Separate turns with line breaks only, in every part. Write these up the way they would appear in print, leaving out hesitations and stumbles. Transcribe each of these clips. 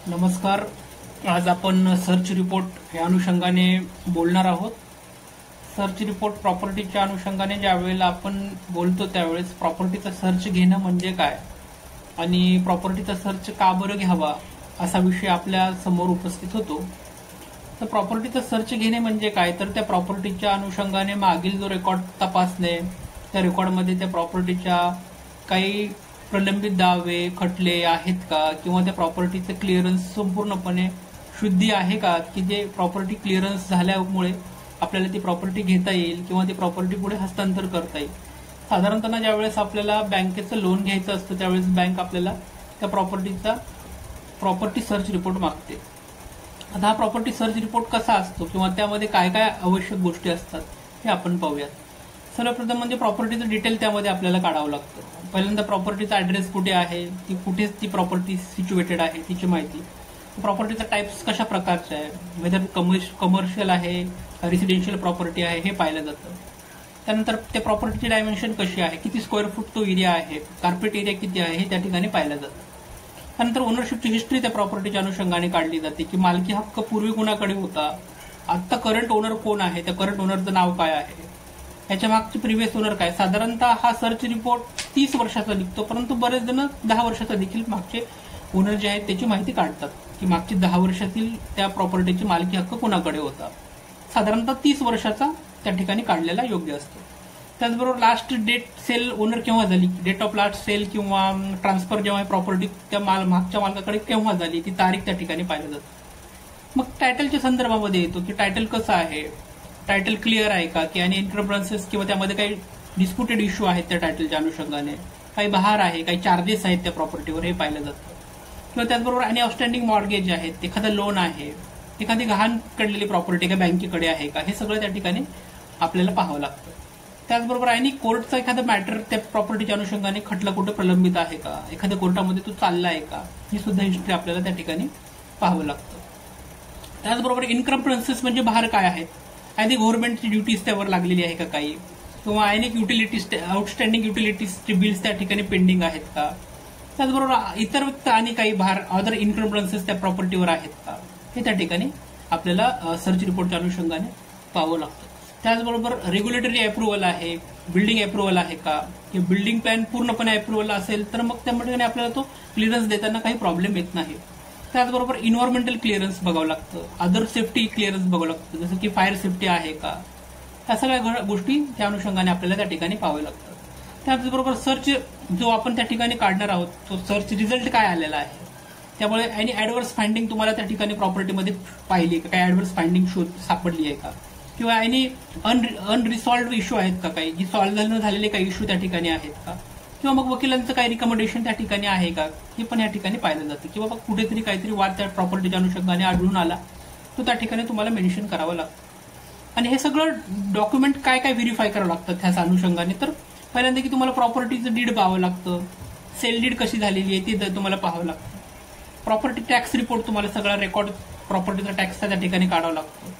नमस्कार. आज आपण सर्च रिपोर्ट या अनुषंगाने बोलणार आहोत. सर्च रिपोर्ट प्रॉपर्टीच्या अनुषंगाने ज्या वेळेला आपण बोलतो त्यावेळेस प्रॉपर्टीचा सर्च घेणं म्हणजे काय आणि प्रॉपर्टीचा सर्च का बरं घ्यावा असा विषय आपल्या समोर उपस्थित होतो. तर प्रॉपर्टीचा सर्च घेणे म्हणजे काय, तर त्या प्रॉपर्टीच्या अनुषंगाने मागील जो रेकॉर्ड तपासणे, त्या रेकॉर्डमध्ये त्या प्रॉपर्टीच्या काही प्रलंबित दावे खटले आहेत का, किंवा त्या प्रॉपर्टीचे क्लिअरन्स संपूर्णपणे शुद्धी आहे का, की जे प्रॉपर्टी क्लिअरन्स झाल्यामुळे आपल्याला ती प्रॉपर्टी घेता येईल किंवा ती प्रॉपर्टी पुढे हस्तांतर करता येईल. साधारणतः ज्यावेळेस आपल्याला बँकेचं लोन घ्यायचं असतं त्यावेळेस बँक आपल्याला त्या प्रॉपर्टी सर्च रिपोर्ट मागते. आता हा प्रॉपर्टी सर्च रिपोर्ट कसा असतो किंवा त्यामध्ये काय काय आवश्यक गोष्टी असतात हे आपण पाहूयात. सर्वप्रथम म्हणजे प्रॉपर्टीचं डिटेल त्यामध्ये आपल्याला काढावं लागतं. पहिल्यांदा प्रॉपर्टीचा ऍड्रेस कुठे आहे, ती कुठेच ती प्रॉपर्टी सिच्युएटेड आहे तिची माहिती, प्रॉपर्टीचा टाइप्स कशा प्रकारचे आहे, वेदर कमर्शियल आहे रेसिडेन्शियल प्रॉपर्टी आहे हे पाहिलं जातं. त्यानंतर त्या प्रॉपर्टीची डायमेन्शन कशी आहे, किती स्क्वेअर फूट तो एरिया आहे, कार्पेट एरिया किती आहे हे त्या ठिकाणी पाहिलं जातं. त्यानंतर ओनरशिपची हिस्ट्री त्या प्रॉपर्टीच्या अनुषंगाने काढली जाते की मालकी हक्क पूर्वी कुणाकडे होता, आता करंट ओनर कोण आहे, त्या करंट ओनरचं नाव काय आहे, याच्या मागचे प्रिव्हियस ओनर काय. साधारणतः हा सर्च रिपोर्ट 30 वर्षाचा निघतो, परंतु बरेच जण 10 वर्षाचा देखील मागचे ओनर जे आहेत त्याची माहिती काढतात की मागची 10 वर्षातील त्या प्रॉपर्टीची मालकी हक्क कोणाकडे होता. साधारणतः 30 वर्षाचा त्या ठिकाणी काढलेला योग्य असतो. त्याचबरोबर लास्ट डेट सेल ओनर केव्हा झाली, डेट ऑफ लास्ट सेल किंवा ट्रान्सफर जेव्हा प्रॉपर्टी त्या मागच्या मालकाकडे केव्हा झाली ती तारीख त्या ठिकाणी पाहिलं जातं. मग टायटलच्या संदर्भामध्ये येतो की टायटल कसं आहे, टायटल क्लिअर आहे का, की आणि इन्कम्प्रन्सेस किंवा त्यामध्ये काही डिस्प्युटेड इश्यू आहेत त्या टायटलच्या अनुषंगाने, काही बहार आहे, काही चार्जेस आहेत त्या प्रॉपर्टीवर हे पाहिलं जातं. किंवा त्याचबरोबर आणि आउटस्टँडिंग मॉर्गेज आहेत, एखादं लोन आहे, एखादी गहाण काढलेली प्रॉपर्टी का बँकेकडे आहे का, हे सगळं त्या ठिकाणी आपल्याला पाहावं लागतं. त्याचबरोबर आणि कोर्टचा एखादा मॅटर त्या प्रॉपर्टीच्या अनुषंगाने खटला कुठे प्रलंबित आहे का, एखाद्या कोर्टामध्ये तो चालला आहे का, ही सुद्धा हिस्ट्री आपल्याला त्या ठिकाणी पाहावं लागतं. त्याचबरोबर इन्कम्प्रन्सेस म्हणजे बहार काय आहेत, आणि गव्हर्नमेंटची ड्युटीज त्यावर लागलेली आहे का काही, किंवा अनेक युटिलिटीज आउटस्टँडिंग युटिलिटीजचे बिल्स त्या ठिकाणी पेंडिंग आहेत का. त्याचबरोबर इतर आणि काही भार अदर इन्कम्प्रन्सेस त्या प्रॉपर्टीवर आहेत का, हे त्या ठिकाणी आपल्याला सर्च रिपोर्टच्या अनुषंगाने पाहावं लागतं. त्याचबरोबर रेग्युलेटरी अप्रुव्हल आहे, बिल्डिंग अप्रुव्हल आहे का, की बिल्डिंग प्लॅन पूर्णपणे अप्रुव्हल असेल तर मग त्या ठिकाणी आपल्याला तो क्लिअरन्स देताना काही प्रॉब्लेम येत नाही. त्याचबरोबर इन्व्हायरमेंटल क्लिअरन्स बघावं लागतं, अदर सेफ्टी क्लिअरन्स बघावं लागतं, जसं की फायर सेफ्टी आहे का, त्या सगळ्या गोष्टी त्या अनुषंगाने आपल्याला त्या ठिकाणी पाहावं लागतं. त्याचबरोबर सर्च जो आपण त्या ठिकाणी काढणार आहोत तो सर्च रिझल्ट काय आलेला आहे, त्यामुळे आणि ऍडव्हर्स फाइंडिंग तुम्हाला त्या ठिकाणी प्रॉपर्टीमध्ये पाहिली का, काही ऍडव्हर्स फाइंडिंग सापडली आहे का, किंवा आणि अनरिसॉल्व्ड इश्यू आहेत का, काही जी सॉल्व्ह झालेले काही इश्यू त्या ठिकाणी आहेत का, किंवा मग वकिलांचं काही रिकमेंडेशन त्या ठिकाणी आहे का, हे पण या ठिकाणी पाहिलं जातं. किंवा मग कुठेतरी काहीतरी वाद त्या प्रॉपर्टीच्या अनुषंगाने आढळून आला तो त्या ठिकाणी तुम्हाला मेन्शन करावं लागतं. आणि हे सगळं डॉक्युमेंट काय काय व्हेरीफाय करावं लागतं त्या अनुषंगाने, तर पहिल्यांदा की तुम्हाला प्रॉपर्टीचं डीड पाहावं लागतं, सेल डीड कशी झालेली आहे ते तुम्हाला पाहावं लागतं, प्रॉपर्टी टॅक्स रिपोर्ट तुम्हाला सगळा रेकॉर्ड प्रॉपर्टीचा टॅक्सचा त्या ठिकाणी काढावं लागतं,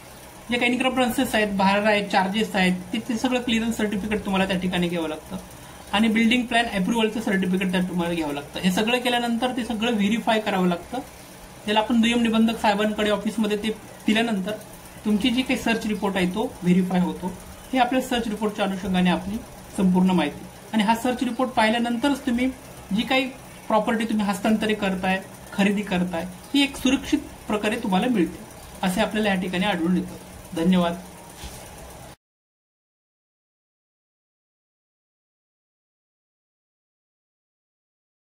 जे काही इन्कम्प्रन्सेस आहेत, भार आहेत, चार्जेस आहेत ते सगळं क्लिअरन्स सर्टिफिकेट तुम्हाला त्या ठिकाणी घ्यावं लागतं, आणि बिल्डिंग प्लॅन अप्रुव्हलचं सर्टिफिकेट त्या तुम्हाला घ्यावं लागतं. हे सगळं केल्यानंतर ते सगळं व्हेरीफाय करावं लागतं. त्याला आपण दुय्यम निबंधक साहेबांकडे ऑफिसमध्ये ते दिल्यानंतर तुमची जी काही सर्च रिपोर्ट आहे तो व्हेरीफाय होतो. हे आपल्या सर्च रिपोर्टच्या अनुषंगाने आपली संपूर्ण माहिती. आणि हा सर्च रिपोर्ट पाहिल्यानंतरच तुम्ही जी काही प्रॉपर्टी तुम्ही हस्तांतरित करताय, खरेदी करताय, ही एक सुरक्षित प्रकारे तुम्हाला मिळते असे आपल्याला या ठिकाणी आढळून येतं. धन्यवाद.